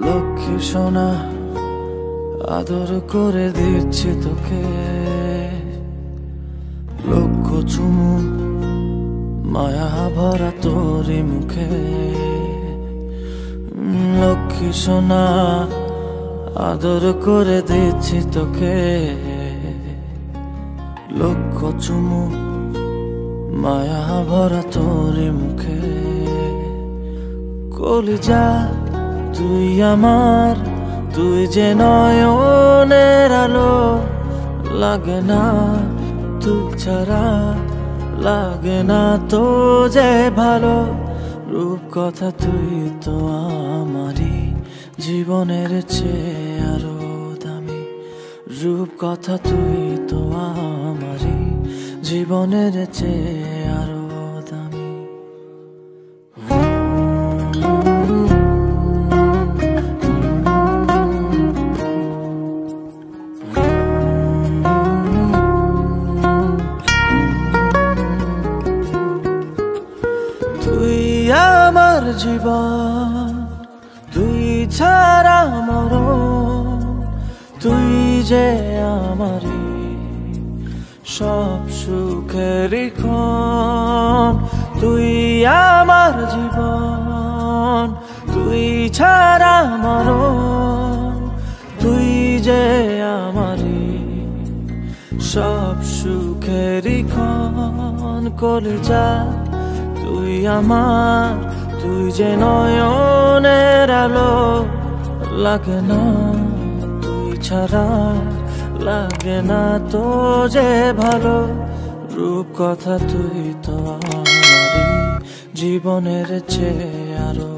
লক্ষ্মী সোনা আদর করে দিচ্ছি তোকে, লক্ষ চুমু মায়া ভরা তোরি মুখে। লক্ষ্মী সোনা আদর করে দিচ্ছি তোকে, লক্ষ চুমু মায়া ভরা তোরি মুখে। কলিজা তুই আমার, তুই যে নয়নের আলো, লাগে না তুই ছাড়া, লাগে না তো যে ভালো। রূপ কথা তুই তো আমারই জীবনের চেয়ে আরো দামি, রূপ কথা তুই তো আমারই জীবনের চেয়ে আরো দামি। তুই আমার জীবন, তুই ছাড়া মরণ, তুই যে আমারই সব সুখেরই ক্ষণ। তুই আমার জীবন, তুই ছাড়া মরণ, তুই যে আমারই সব সুখেরই ক্ষণ। কলিজা তুই আমার, তুই যে নয়নের আলো, লাগে না তুই ছাড়া, লাগে না তো যে ভালো। রূপ কথা তুই তো আমারই জীবনের চেয়ে আরো